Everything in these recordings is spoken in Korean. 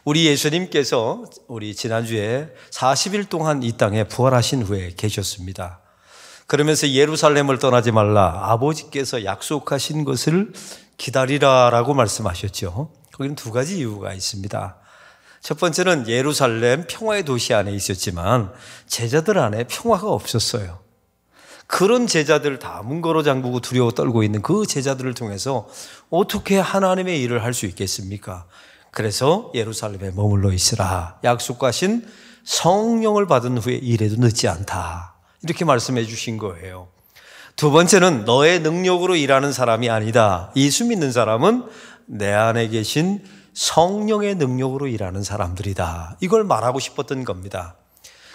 우리 예수님께서 우리 지난주에 40일 동안 이 땅에 부활하신 후에 계셨습니다. 그러면서 예루살렘을 떠나지 말라, 아버지께서 약속하신 것을 기다리라라고 말씀하셨죠. 거기는 두 가지 이유가 있습니다. 첫 번째는 예루살렘 평화의 도시 안에 있었지만 제자들 안에 평화가 없었어요. 그런 제자들 다 문거로 잠그고 두려워 떨고 있는 그 제자들을 통해서 어떻게 하나님의 일을 할 수 있겠습니까? 그래서 예루살렘에 머물러 있으라, 약속하신 성령을 받은 후에 일해도 늦지 않다, 이렇게 말씀해 주신 거예요. 두 번째는 너의 능력으로 일하는 사람이 아니다. 예수 믿는 사람은 내 안에 계신 성령의 능력으로 일하는 사람들이다, 이걸 말하고 싶었던 겁니다.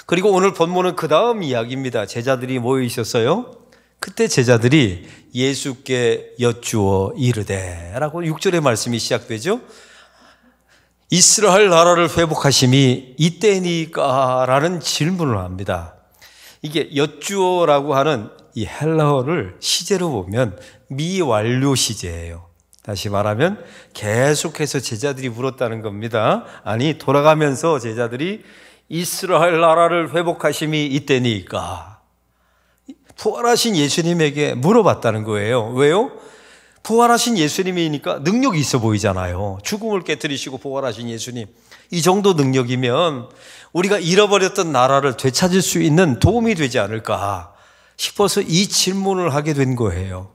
그리고 오늘 본문은 그 다음 이야기입니다. 제자들이 모여 있었어요. 그때 제자들이 예수께 여쭈어 이르되 라고 6절의 말씀이 시작되죠. 이스라엘 나라를 회복하심이 이때니까 라는 질문을 합니다. 이게 여쭈어라고 하는 이 헬라어를 시제로 보면 미완료 시제예요. 다시 말하면 계속해서 제자들이 물었다는 겁니다. 아니, 돌아가면서 제자들이 이스라엘 나라를 회복하심이 이때니까, 부활하신 예수님에게 물어봤다는 거예요. 왜요? 부활하신 예수님이니까 능력이 있어 보이잖아요. 죽음을 깨뜨리시고 부활하신 예수님, 이 정도 능력이면 우리가 잃어버렸던 나라를 되찾을 수 있는 도움이 되지 않을까 싶어서 이 질문을 하게 된 거예요.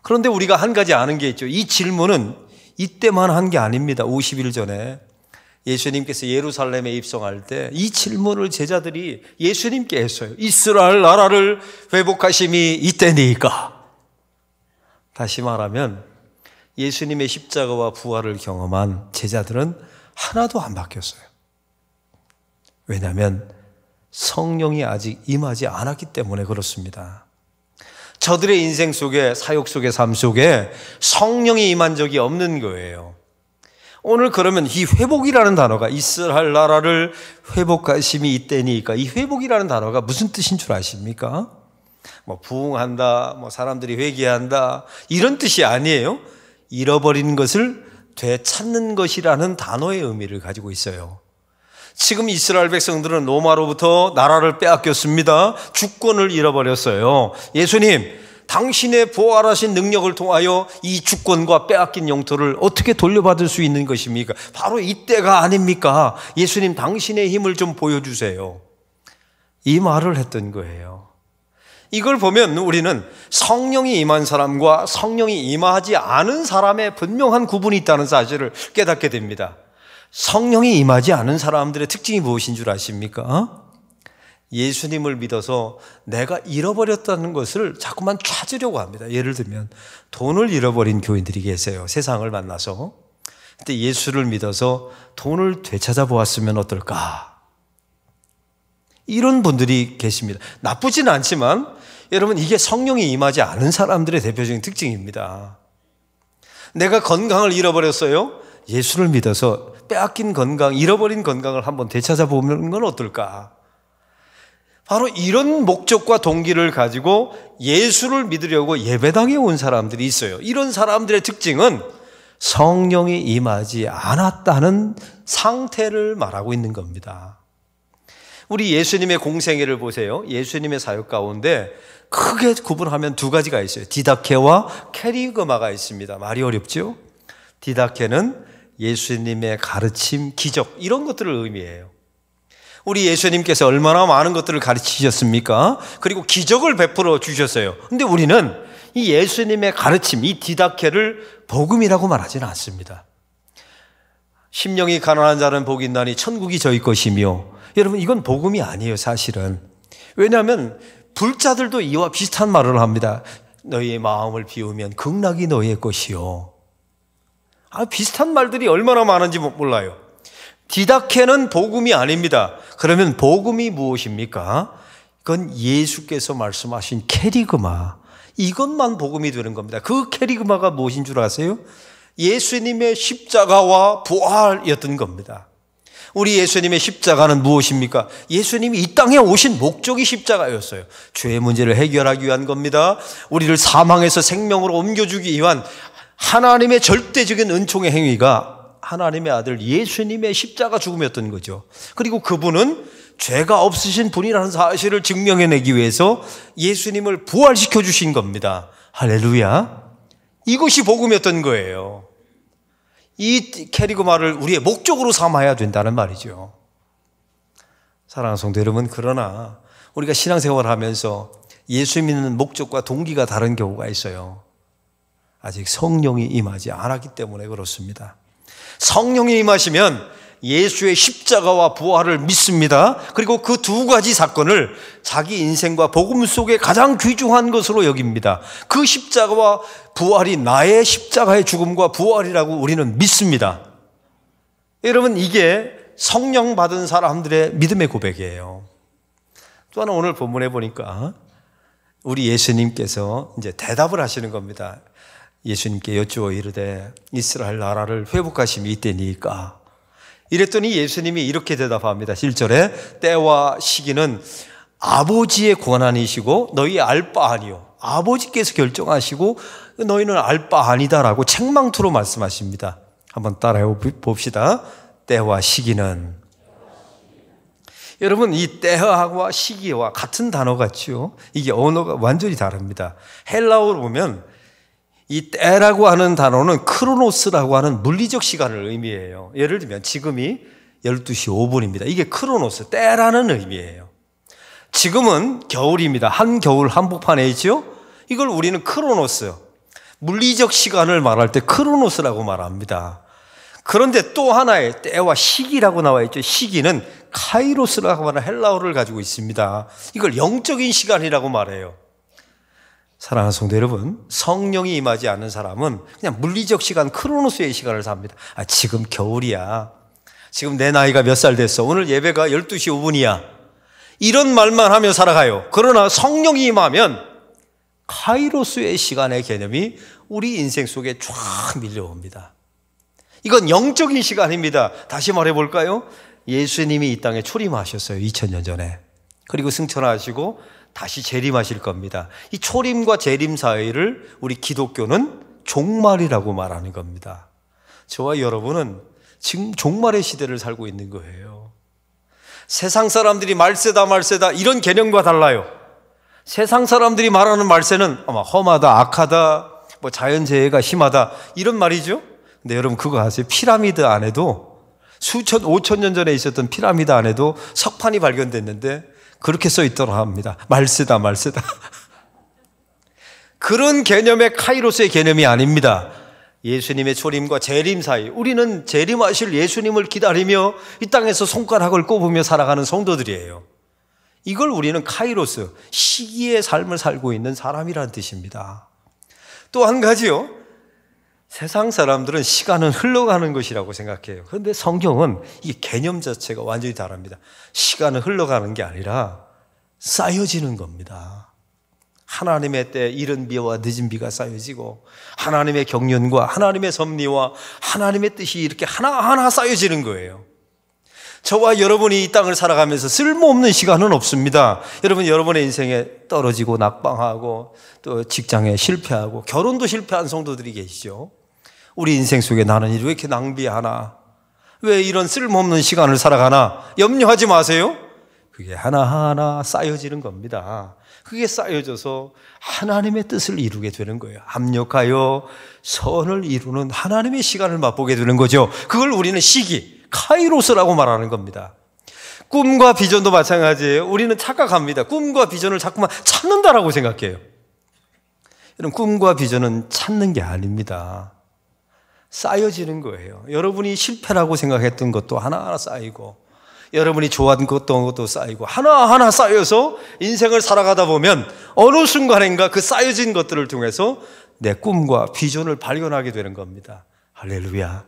그런데 우리가 한 가지 아는 게 있죠. 이 질문은 이때만 한 게 아닙니다. 50일 전에 예수님께서 예루살렘에 입성할 때 이 질문을 제자들이 예수님께 했어요. 이스라엘 나라를 회복하심이 이때니까. 다시 말하면 예수님의 십자가와 부활을 경험한 제자들은 하나도 안 바뀌었어요. 왜냐하면 성령이 아직 임하지 않았기 때문에 그렇습니다. 저들의 인생 속에, 사역 속의 삶 속에 성령이 임한 적이 없는 거예요. 오늘 그러면 이 회복이라는 단어가, 이스라엘 나라를 회복하심이 이때니까, 이 회복이라는 단어가 무슨 뜻인 줄 아십니까? 뭐 부흥한다, 뭐 사람들이 회개한다, 이런 뜻이 아니에요. 잃어버린 것을 되찾는 것이라는 단어의 의미를 가지고 있어요. 지금 이스라엘 백성들은 로마로부터 나라를 빼앗겼습니다. 주권을 잃어버렸어요. 예수님, 당신의 부활하신 능력을 통하여 이 주권과 빼앗긴 영토를 어떻게 돌려받을 수 있는 것입니까? 바로 이때가 아닙니까? 예수님, 당신의 힘을 좀 보여주세요. 이 말을 했던 거예요. 이걸 보면 우리는 성령이 임한 사람과 성령이 임하지 않은 사람의 분명한 구분이 있다는 사실을 깨닫게 됩니다. 성령이 임하지 않은 사람들의 특징이 무엇인 줄 아십니까? 예수님을 믿어서 내가 잃어버렸다는 것을 자꾸만 찾으려고 합니다. 예를 들면 돈을 잃어버린 교인들이 계세요. 세상을 만나서. 그때 예수를 믿어서 돈을 되찾아 보았으면 어떨까? 이런 분들이 계십니다. 나쁘진 않지만 여러분, 이게 성령이 임하지 않은 사람들의 대표적인 특징입니다. 내가 건강을 잃어버렸어요. 예수를 믿어서 빼앗긴 건강, 잃어버린 건강을 한번 되찾아 보는 건 어떨까? 바로 이런 목적과 동기를 가지고 예수를 믿으려고 예배당에 온 사람들이 있어요. 이런 사람들의 특징은 성령이 임하지 않았다는 상태를 말하고 있는 겁니다. 우리 예수님의 공생애를 보세요. 예수님의 사역 가운데 크게 구분하면 두 가지가 있어요. 디다케와 캐리그마가 있습니다. 말이 어렵죠? 디다케는 예수님의 가르침, 기적, 이런 것들을 의미해요. 우리 예수님께서 얼마나 많은 것들을 가르치셨습니까? 그리고 기적을 베풀어 주셨어요. 근데 우리는 이 예수님의 가르침, 이 디다케를 복음이라고 말하지는 않습니다. 심령이 가난한 자는 복이 있나니 천국이 저희 것이며, 여러분, 이건 복음이 아니에요, 사실은. 왜냐하면 불자들도 이와 비슷한 말을 합니다. 너희의 마음을 비우면 극락이 너희의 것이요. 비슷한 말들이 얼마나 많은지 몰라요. 디다케는 복음이 아닙니다. 그러면 복음이 무엇입니까? 그건 예수께서 말씀하신 캐리그마, 이것만 복음이 되는 겁니다. 그 캐리그마가 무엇인 줄 아세요? 예수님의 십자가와 부활이었던 겁니다. 우리 예수님의 십자가는 무엇입니까? 예수님이 이 땅에 오신 목적이 십자가였어요. 죄의 문제를 해결하기 위한 겁니다. 우리를 사망에서 생명으로 옮겨주기 위한 하나님의 절대적인 은총의 행위가 하나님의 아들 예수님의 십자가 죽음이었던 거죠. 그리고 그분은 죄가 없으신 분이라는 사실을 증명해내기 위해서 예수님을 부활시켜 주신 겁니다. 할렐루야. 이것이 복음이었던 거예요. 이 캐리그마를 우리의 목적으로 삼아야 된다는 말이죠. 사랑하는 성도 여러분, 그러나 우리가 신앙생활을 하면서 예수 믿는 목적과 동기가 다른 경우가 있어요. 아직 성령이 임하지 않았기 때문에 그렇습니다. 성령이 임하시면 예수의 십자가와 부활을 믿습니다. 그리고 그 두 가지 사건을 자기 인생과 복음 속에 가장 귀중한 것으로 여깁니다. 그 십자가와 부활이 나의 십자가의 죽음과 부활이라고 우리는 믿습니다. 여러분, 이게 성령 받은 사람들의 믿음의 고백이에요. 또 하나 오늘 본문에 보니까 우리 예수님께서 이제 대답을 하시는 겁니다. 예수님께 여쭈어 이르되 이스라엘 나라를 회복하심이 이때니까. 이랬더니 예수님이 이렇게 대답합니다. 1절에 때와 시기는 아버지의 권한이시고 너희 알 바 아니요. 아버지께서 결정하시고 너희는 알 바 아니다라고 책망투로 말씀하십니다. 한번 따라해 봅시다. 때와 시기는. 여러분, 이 때와 시기와 같은 단어 같죠? 이게 언어가 완전히 다릅니다. 헬라어로 보면 이 때라고 하는 단어는 크로노스라고 하는 물리적 시간을 의미해요. 예를 들면 지금이 12시 5분입니다. 이게 크로노스, 때라는 의미예요. 지금은 겨울입니다. 한겨울 한복판에 있죠? 이걸 우리는 크로노스, 물리적 시간을 말할 때 크로노스라고 말합니다. 그런데 또 하나의 때와 시기라고 나와 있죠. 시기는 카이로스라고 하는 헬라어를 가지고 있습니다. 이걸 영적인 시간이라고 말해요. 사랑하는 성도 여러분, 성령이 임하지 않는 사람은 그냥 물리적 시간, 크로노스의 시간을 삽니다. 지금 겨울이야. 지금 내 나이가 몇 살 됐어. 오늘 예배가 12시 5분이야. 이런 말만 하며 살아가요. 그러나 성령이 임하면 카이로스의 시간의 개념이 우리 인생 속에 쫙 밀려옵니다. 이건 영적인 시간입니다. 다시 말해볼까요? 예수님이 이 땅에 초림하셨어요. 2000년 전에. 그리고 승천하시고 다시 재림하실 겁니다. 이 초림과 재림 사이를 우리 기독교는 종말이라고 말하는 겁니다. 저와 여러분은 지금 종말의 시대를 살고 있는 거예요. 세상 사람들이 말세다 이런 개념과 달라요. 세상 사람들이 말하는 말세는 아마 험하다, 악하다, 뭐 자연재해가 심하다 이런 말이죠. 근데 여러분 그거 아세요? 피라미드 안에도 수천, 5천 년 전에 있었던 피라미드 안에도 석판이 발견됐는데 그렇게 써 있더라 합니다. 말세다. 그런 개념의 카이로스의 개념이 아닙니다. 예수님의 초림과 재림 사이, 우리는 재림하실 예수님을 기다리며 이 땅에서 손가락을 꼽으며 살아가는 성도들이에요. 이걸 우리는 카이로스, 시기의 삶을 살고 있는 사람이라는 뜻입니다. 또 한 가지요. 세상 사람들은 시간은 흘러가는 것이라고 생각해요. 그런데 성경은 이 개념 자체가 완전히 다릅니다. 시간은 흘러가는 게 아니라 쌓여지는 겁니다. 하나님의 때 이른 비와 늦은 비가 쌓여지고 하나님의 경륜과 하나님의 섭리와 하나님의 뜻이 이렇게 하나하나 쌓여지는 거예요. 저와 여러분이 이 땅을 살아가면서 쓸모없는 시간은 없습니다. 여러분의 인생에 떨어지고 낙방하고 또 직장에 실패하고 결혼도 실패한 성도들이 계시죠. 우리 인생 속에 나는 왜 이렇게 낭비하나? 왜 이런 쓸모없는 시간을 살아가나? 염려하지 마세요. 그게 하나하나 쌓여지는 겁니다. 그게 쌓여져서 하나님의 뜻을 이루게 되는 거예요. 합력하여 선을 이루는 하나님의 시간을 맛보게 되는 거죠. 그걸 우리는 시기, 카이로스라고 말하는 겁니다. 꿈과 비전도 마찬가지예요. 우리는 착각합니다. 꿈과 비전을 자꾸만 찾는다라고 생각해요. 여러분, 꿈과 비전은 찾는 게 아닙니다. 쌓여지는 거예요. 여러분이 실패라고 생각했던 것도 하나하나 쌓이고 여러분이 좋아하던 것도 쌓이고 하나하나 쌓여서 인생을 살아가다 보면 어느 순간인가 그 쌓여진 것들을 통해서 내 꿈과 비전을 발견하게 되는 겁니다. 할렐루야.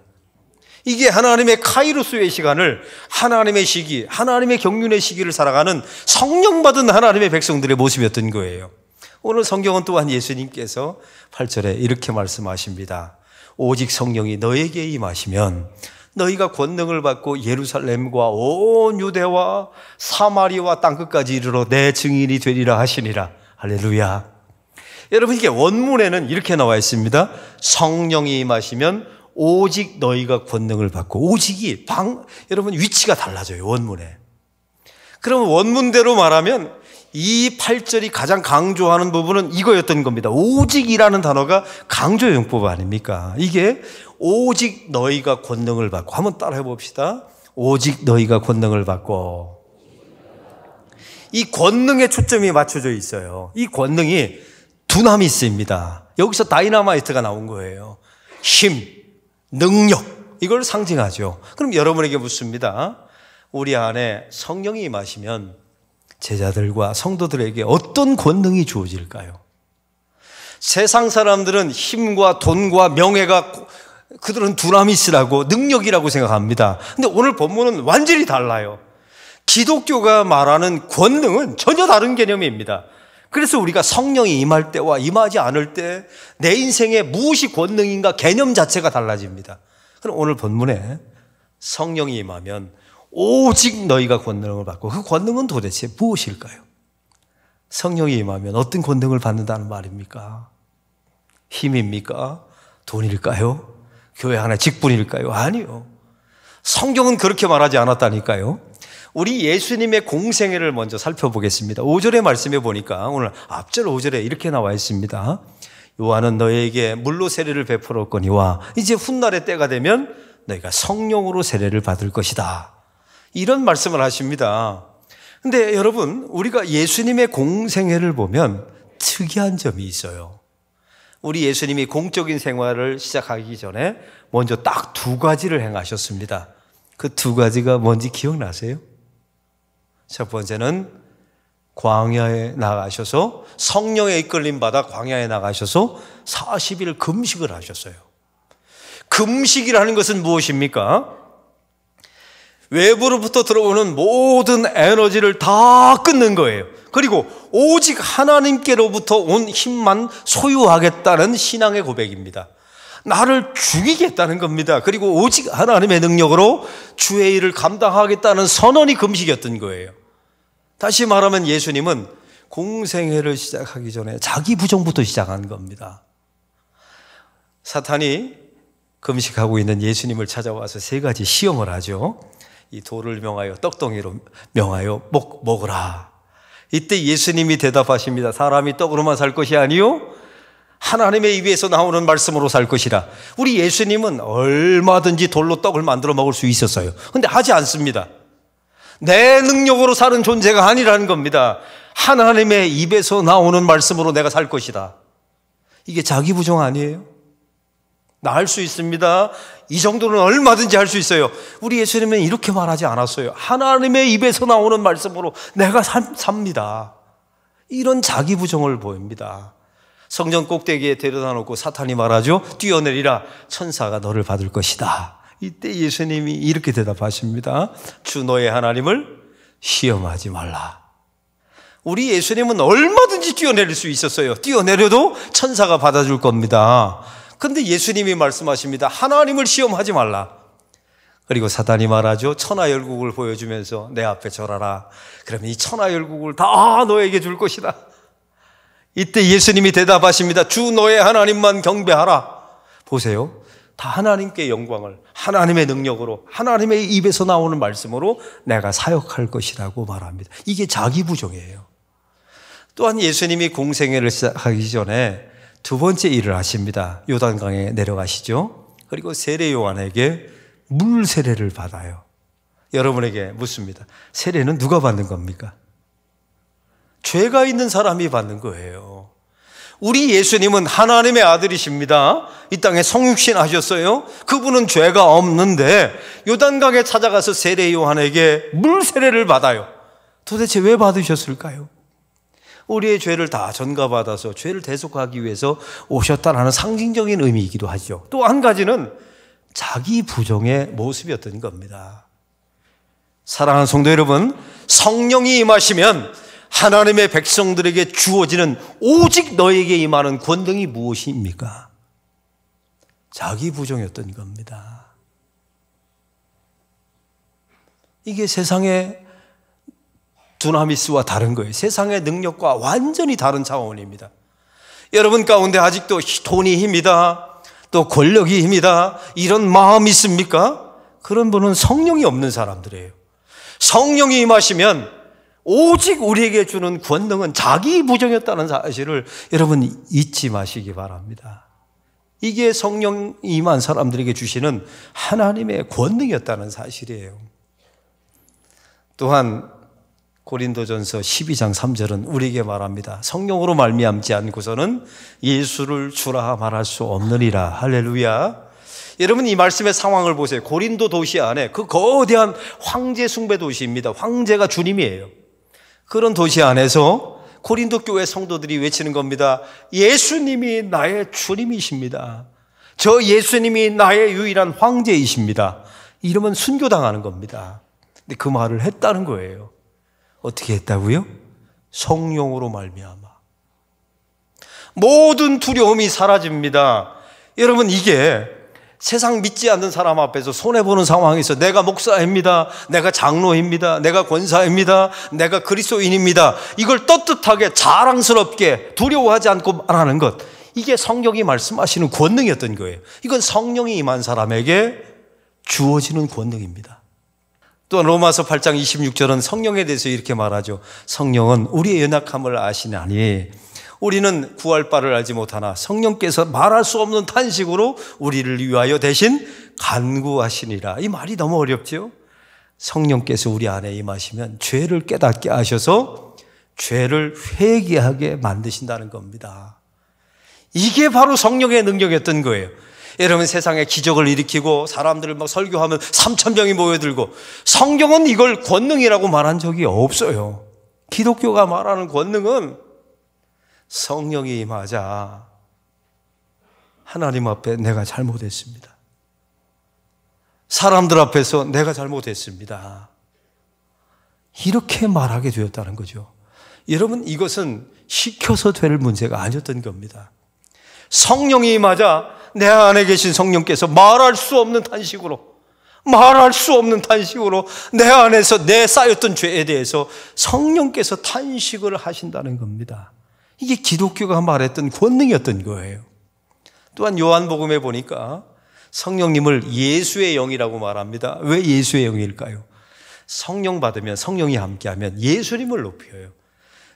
이게 하나님의 카이로스의 시간을, 하나님의 시기, 하나님의 경륜의 시기를 살아가는 성령받은 하나님의 백성들의 모습이었던 거예요. 오늘 성경은 또한 예수님께서 8절에 이렇게 말씀하십니다. 오직 성령이 너에게 임하시면 너희가 권능을 받고 예루살렘과 온 유대와 사마리아와 땅끝까지 이르러 내 증인이 되리라 하시니라. 할렐루야. 여러분, 이게 원문에는 이렇게 나와 있습니다. 성령이 임하시면 오직 너희가 권능을 받고, 오직이 여러분 위치가 달라져요, 원문에. 그러면 원문대로 말하면 이 8절이 가장 강조하는 부분은 이거였던 겁니다. 오직이라는 단어가 강조 용법 아닙니까? 이게 오직 너희가 권능을 받고, 한번 따라해 봅시다. 오직 너희가 권능을 받고. 이 권능에 초점이 맞춰져 있어요. 이 권능이 두나미스입니다. 여기서 다이너마이트가 나온 거예요. 힘, 능력, 이걸 상징하죠. 그럼 여러분에게 묻습니다. 우리 안에 성령이 임하시면 제자들과 성도들에게 어떤 권능이 주어질까요? 세상 사람들은 힘과 돈과 명예가, 그들은 두나미스라고, 능력이라고 생각합니다. 근데 오늘 본문은 완전히 달라요. 기독교가 말하는 권능은 전혀 다른 개념입니다. 그래서 우리가 성령이 임할 때와 임하지 않을 때 내 인생에 무엇이 권능인가 개념 자체가 달라집니다. 그럼 오늘 본문에 성령이 임하면 오직 너희가 권능을 받고, 그 권능은 도대체 무엇일까요? 성령이 임하면 어떤 권능을 받는다는 말입니까? 힘입니까? 돈일까요? 교회 하나 직분일까요? 아니요. 성경은 그렇게 말하지 않았다니까요. 우리 예수님의 공생애를 먼저 살펴보겠습니다. 5절의 말씀에 보니까 오늘 앞절 5절에 이렇게 나와 있습니다. 요한은 너희에게 물로 세례를 베풀었거니와 이제 훗날의 때가 되면 너희가 성령으로 세례를 받을 것이다. 이런 말씀을 하십니다. 근데 여러분, 우리가 예수님의 공생애를 보면 특이한 점이 있어요. 우리 예수님이 공적인 생활을 시작하기 전에 먼저 딱 두 가지를 행하셨습니다. 그 두 가지가 뭔지 기억나세요? 첫 번째는 광야에 나가셔서, 성령의 이끌림 받아 광야에 나가셔서 40일 금식을 하셨어요. 금식이라는 것은 무엇입니까? 외부로부터 들어오는 모든 에너지를 다 끊는 거예요. 그리고 오직 하나님께로부터 온 힘만 소유하겠다는 신앙의 고백입니다. 나를 죽이겠다는 겁니다. 그리고 오직 하나님의 능력으로 주의 일을 감당하겠다는 선언이 금식이었던 거예요. 다시 말하면 예수님은 공생애를 시작하기 전에 자기 부정부터 시작한 겁니다. 사탄이 금식하고 있는 예수님을 찾아와서 세 가지 시험을 하죠. 이 돌을 명하여 떡덩이로 명하여 먹으라. 이때 예수님이 대답하십니다. 사람이 떡으로만 살 것이 아니요 하나님의 입에서 나오는 말씀으로 살 것이라. 우리 예수님은 얼마든지 돌로 떡을 만들어 먹을 수 있었어요. 그런데 하지 않습니다. 내 능력으로 사는 존재가 아니라는 겁니다. 하나님의 입에서 나오는 말씀으로 내가 살 것이다. 이게 자기 부정 아니에요? 나 할 수 있습니다. 이 정도는 얼마든지 할 수 있어요. 우리 예수님은 이렇게 말하지 않았어요. 하나님의 입에서 나오는 말씀으로 내가 삽니다. 이런 자기 부정을 보입니다. 성전 꼭대기에 데려다 놓고 사탄이 말하죠. 뛰어내리라, 천사가 너를 받을 것이다. 이때 예수님이 이렇게 대답하십니다. 주 너의 하나님을 시험하지 말라. 우리 예수님은 얼마든지 뛰어내릴 수 있었어요. 뛰어내려도 천사가 받아줄 겁니다. 그런데 예수님이 말씀하십니다. 하나님을 시험하지 말라. 그리고 사탄이 말하죠. 천하열국을 보여주면서 내 앞에 절하라. 그러면 이 천하열국을 다 너에게 줄 것이다. 이때 예수님이 대답하십니다. 주 너의 하나님만 경배하라. 보세요. 다 하나님께 영광을, 하나님의 능력으로, 하나님의 입에서 나오는 말씀으로 내가 사역할 것이라고 말합니다. 이게 자기 부정이에요. 또한 예수님이 공생애를 시작하기 전에 두 번째 일을 하십니다. 요단강에 내려가시죠. 그리고 세례 요한에게 물 세례를 받아요. 여러분에게 묻습니다. 세례는 누가 받는 겁니까? 죄가 있는 사람이 받는 거예요. 우리 예수님은 하나님의 아들이십니다. 이 땅에 성육신 하셨어요. 그분은 죄가 없는데 요단강에 찾아가서 세례 요한에게 물 세례를 받아요. 도대체 왜 받으셨을까요? 우리의 죄를 다 전가받아서 죄를 대속하기 위해서 오셨다는 상징적인 의미이기도 하죠. 또 한 가지는 자기 부정의 모습이었던 겁니다. 사랑하는 성도 여러분, 성령이 임하시면 하나님의 백성들에게 주어지는 오직 너에게 임하는 권능이 무엇입니까? 자기 부정이었던 겁니다. 이게 세상의 두나미스와 다른 거예요. 세상의 능력과 완전히 다른 차원입니다. 여러분 가운데 아직도 돈이 힘이다, 또 권력이 힘이다, 이런 마음이 있습니까? 그런 분은 성령이 없는 사람들이에요. 성령이 임하시면 오직 우리에게 주는 권능은 자기 부정이었다는 사실을 여러분 잊지 마시기 바랍니다. 이게 성령이 임한 사람들에게 주시는 하나님의 권능이었다는 사실이에요. 또한 고린도전서 12장 3절은 우리에게 말합니다. 성령으로 말미암지 않고서는 예수를 주라 말할 수 없느니라. 할렐루야. 여러분, 이 말씀의 상황을 보세요. 고린도 도시 안에 그 거대한 황제 숭배 도시입니다. 황제가 주님이에요. 그런 도시 안에서 고린도 교회 성도들이 외치는 겁니다. 예수님이 나의 주님이십니다. 저 예수님이 나의 유일한 황제이십니다. 이러면 순교당하는 겁니다. 근데 그 말을 했다는 거예요. 어떻게 했다고요? 성령으로 말미암아 모든 두려움이 사라집니다. 여러분, 이게 세상 믿지 않는 사람 앞에서 손해보는 상황에서 내가 목사입니다, 내가 장로입니다, 내가 권사입니다, 내가 그리스도인입니다, 이걸 떳떳하게 자랑스럽게 두려워하지 않고 말하는 것, 이게 성령이 말씀하시는 권능이었던 거예요. 이건 성령이 임한 사람에게 주어지는 권능입니다. 또 로마서 8장 26절은 성령에 대해서 이렇게 말하죠. 성령은 우리의 연약함을 아시나니 우리는 구할 바를 알지 못하나 성령께서 말할 수 없는 탄식으로 우리를 위하여 대신 간구하시니라. 이 말이 너무 어렵죠? 성령께서 우리 안에 임하시면 죄를 깨닫게 하셔서 죄를 회개하게 만드신다는 겁니다. 이게 바로 성령의 능력이었던 거예요. 여러분, 세상에 기적을 일으키고 사람들을 막 설교하면 3,000명이 모여들고, 성경은 이걸 권능이라고 말한 적이 없어요. 기독교가 말하는 권능은 성령이 임하자 하나님 앞에 내가 잘못했습니다, 사람들 앞에서 내가 잘못했습니다, 이렇게 말하게 되었다는 거죠. 여러분, 이것은 시켜서 될 문제가 아니었던 겁니다. 성령이 임하자 내 안에 계신 성령께서 말할 수 없는 탄식으로 내 안에서 내 쌓였던 죄에 대해서 성령께서 탄식을 하신다는 겁니다. 이게 기독교가 말했던 권능이었던 거예요. 또한 요한복음에 보니까 성령님을 예수의 영이라고 말합니다. 왜 예수의 영일까요? 성령 받으면, 성령이 함께하면 예수님을 높여요.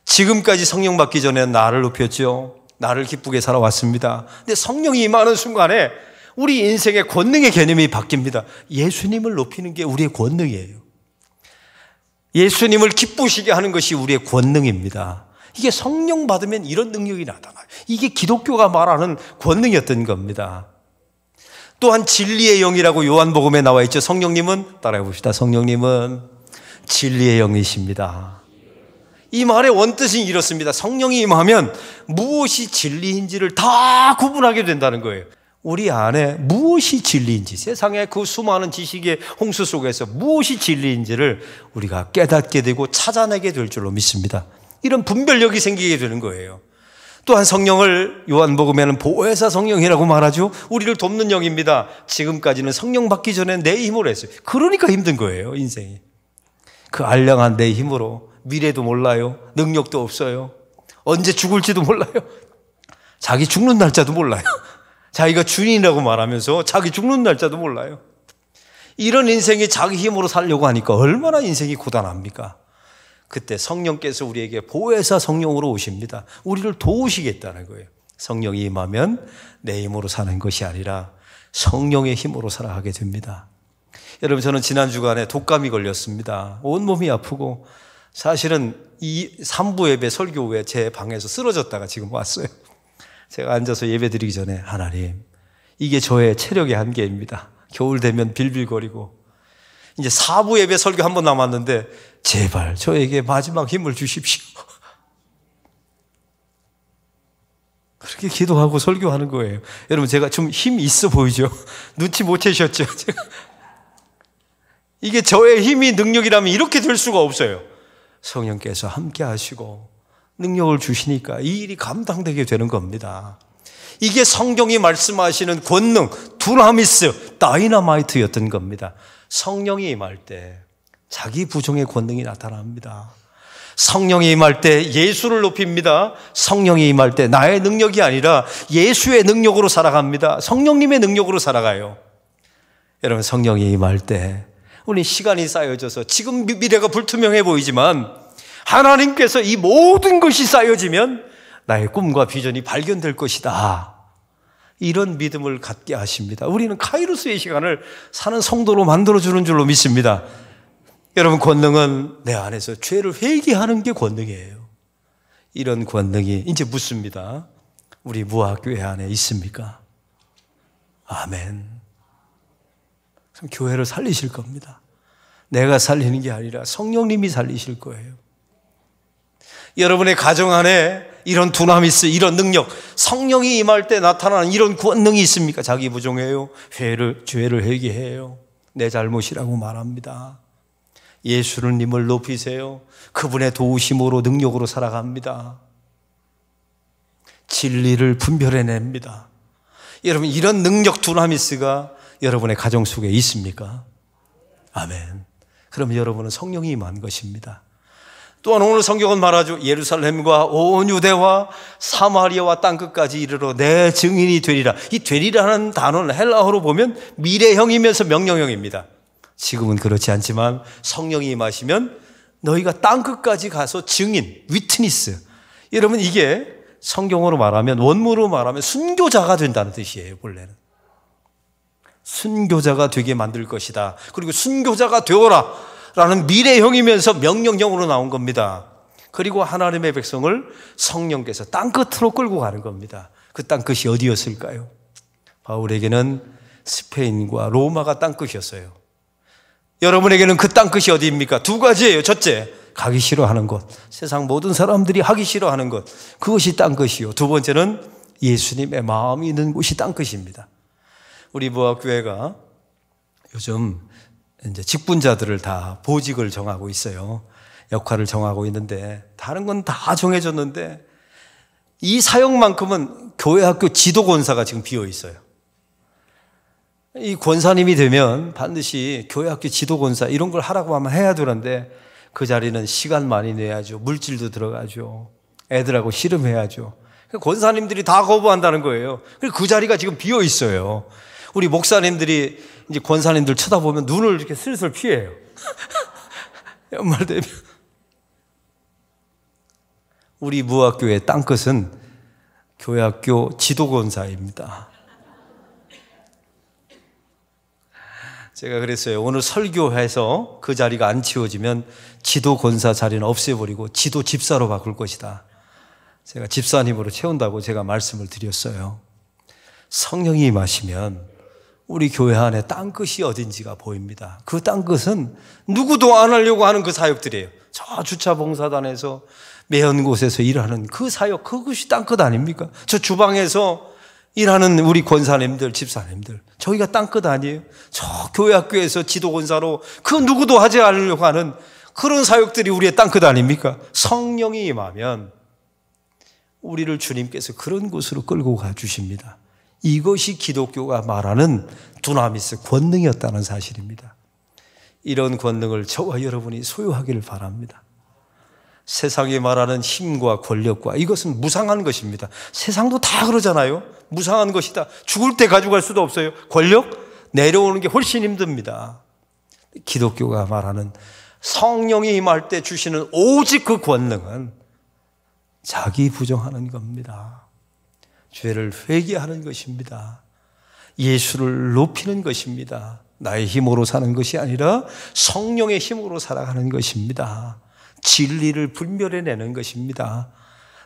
지금까지 성령 받기 전에 나를 높였죠. 나를 기쁘게 살아왔습니다. 근데 성령이 임하는 순간에 우리 인생의 권능의 개념이 바뀝니다. 예수님을 높이는 게 우리의 권능이에요. 예수님을 기쁘시게 하는 것이 우리의 권능입니다. 이게 성령 받으면 이런 능력이 나타나요. 이게 기독교가 말하는 권능이었던 겁니다. 또한 진리의 영이라고 요한복음에 나와 있죠. 성령님은, 따라해 봅시다. 성령님은 진리의 영이십니다. 이 말의 원뜻은 이렇습니다. 성령이 임하면 무엇이 진리인지를 다 구분하게 된다는 거예요. 우리 안에 무엇이 진리인지, 세상의 그 수많은 지식의 홍수 속에서 무엇이 진리인지를 우리가 깨닫게 되고 찾아내게 될 줄로 믿습니다. 이런 분별력이 생기게 되는 거예요. 또한 성령을 요한복음에는 보혜사 성령이라고 말하죠. 우리를 돕는 영입니다. 지금까지는 성령 받기 전에 내 힘으로 했어요. 그러니까 힘든 거예요, 인생이. 그 알량한 내 힘으로 미래도 몰라요, 능력도 없어요, 언제 죽을지도 몰라요, 자기 죽는 날짜도 몰라요, 자기가 주인이라고 말하면서 자기 죽는 날짜도 몰라요. 이런 인생이 자기 힘으로 살려고 하니까 얼마나 인생이 고단합니까? 그때 성령께서 우리에게 보혜사 성령으로 오십니다. 우리를 도우시겠다는 거예요. 성령이 임하면 내 힘으로 사는 것이 아니라 성령의 힘으로 살아가게 됩니다. 여러분, 저는 지난 주간에 독감이 걸렸습니다. 온몸이 아프고, 사실은 이 3부 예배 설교 후에 제 방에서 쓰러졌다가 지금 왔어요. 제가 앉아서 예배 드리기 전에, 하나님, 이게 저의 체력의 한계입니다. 겨울 되면 빌빌거리고, 이제 4부 예배 설교 한 번 남았는데 제발 저에게 마지막 힘을 주십시오. 그렇게 기도하고 설교하는 거예요. 여러분, 제가 좀 힘 있어 보이죠? 눈치 못 채셨죠? 이게 저의 힘이 능력이라면 이렇게 될 수가 없어요. 성령께서 함께 하시고 능력을 주시니까 이 일이 감당되게 되는 겁니다. 이게 성경이 말씀하시는 권능, 두나미스, 다이너마이트였던 겁니다. 성령이 임할 때 자기 부정의 권능이 나타납니다. 성령이 임할 때 예수를 높입니다. 성령이 임할 때 나의 능력이 아니라 예수의 능력으로 살아갑니다. 성령님의 능력으로 살아가요. 여러분, 성령이 임할 때 우리 시간이 쌓여져서 지금 미래가 불투명해 보이지만 하나님께서 이 모든 것이 쌓여지면 나의 꿈과 비전이 발견될 것이다. 이런 믿음을 갖게 하십니다. 우리는 카이로스의 시간을 사는 성도로 만들어주는 줄로 믿습니다. 여러분, 권능은 내 안에서 죄를 회개하는 게 권능이에요. 이런 권능이 이제 묻습니다. 우리 무화교회 안에 있습니까? 아멘. 그럼 교회를 살리실 겁니다. 내가 살리는 게 아니라 성령님이 살리실 거예요. 여러분의 가정 안에 이런 두나미스, 이런 능력, 성령이 임할 때 나타나는 이런 권능이 있습니까? 자기 부정해요. 죄를 회개해요. 내 잘못이라고 말합니다. 예수님을 높이세요. 그분의 도우심으로 능력으로 살아갑니다. 진리를 분별해냅니다. 여러분, 이런 능력 두나미스가 여러분의 가정 속에 있습니까? 아멘. 그럼 여러분은 성령이 임한 것입니다. 또한 오늘 성경은 말하죠. 예루살렘과 온 유대와 사마리아와 땅끝까지 이르러 내 증인이 되리라. 이 되리라는 단어는 헬라어로 보면 미래형이면서 명령형입니다. 지금은 그렇지 않지만 성령이 임하시면 너희가 땅끝까지 가서 증인, 위트니스. 여러분, 이게 성경으로 말하면, 원문으로 말하면 순교자가 된다는 뜻이에요. 본래는 순교자가 되게 만들 것이다. 그리고 순교자가 되어라 라는 미래형이면서 명령형으로 나온 겁니다. 그리고 하나님의 백성을 성령께서 땅끝으로 끌고 가는 겁니다. 그 땅끝이 어디였을까요? 바울에게는 스페인과 로마가 땅끝이었어요. 여러분에게는 그 땅끝이 어디입니까? 두 가지예요. 첫째, 가기 싫어하는 곳. 세상 모든 사람들이 하기 싫어하는 것. 그것이 땅끝이요. 두 번째는 예수님의 마음이 있는 곳이 땅끝입니다. 우리 무화교회가 요즘 이제 직분자들을 다 보직을 정하고 있어요. 역할을 정하고 있는데, 다른 건 다 정해졌는데 이 사역만큼은 교회 학교 지도 권사가 지금 비어 있어요. 이 권사님이 되면 반드시 교회 학교 지도 권사 이런 걸 하라고 하면 해야 되는데, 그 자리는 시간 많이 내야죠. 물질도 들어가죠. 애들하고 씨름해야죠. 권사님들이 다 거부한다는 거예요. 그 자리가 지금 비어 있어요. 우리 목사님들이 이제 권사님들 쳐다보면 눈을 이렇게 슬슬 피해요. 연말 되면. 우리 무학교의 땅끝은 교회학교 지도권사입니다. 제가 그랬어요. 오늘 설교해서 그 자리가 안 치워지면 지도권사 자리는 없애버리고 지도 집사로 바꿀 것이다. 제가 집사님으로 채운다고 제가 말씀을 드렸어요. 성령이 임하시면 우리 교회 안에 땅끝이 어딘지가 보입니다. 그 땅끝은 누구도 안 하려고 하는 그 사역들이에요. 저 주차봉사단에서 매연 곳에서 일하는 그 사역, 그것이 땅끝 아닙니까? 저 주방에서 일하는 우리 권사님들, 집사님들, 저희가 땅끝 아니에요? 저 교회 학교에서 지도권사로 그 누구도 하지 않으려고 하는 그런 사역들이 우리의 땅끝 아닙니까? 성령이 임하면 우리를 주님께서 그런 곳으로 끌고 가주십니다. 이것이 기독교가 말하는 두나미스 권능이었다는 사실입니다. 이런 권능을 저와 여러분이 소유하기를 바랍니다. 세상이 말하는 힘과 권력과 이것은 무상한 것입니다. 세상도 다 그러잖아요. 무상한 것이다. 죽을 때 가져갈 수도 없어요. 권력 내려오는 게 훨씬 힘듭니다. 기독교가 말하는 성령이 임할 때 주시는 오직 그 권능은 자기 부정하는 겁니다. 죄를 회개하는 것입니다. 예수를 높이는 것입니다. 나의 힘으로 사는 것이 아니라 성령의 힘으로 살아가는 것입니다. 진리를 분별해내는 것입니다.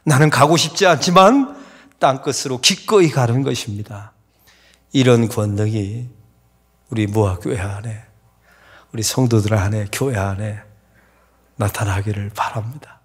나는 가고 싶지 않지만 땅끝으로 기꺼이 가는 것입니다. 이런 권능이 우리 무화교회 안에, 우리 성도들 안에, 교회 안에 나타나기를 바랍니다.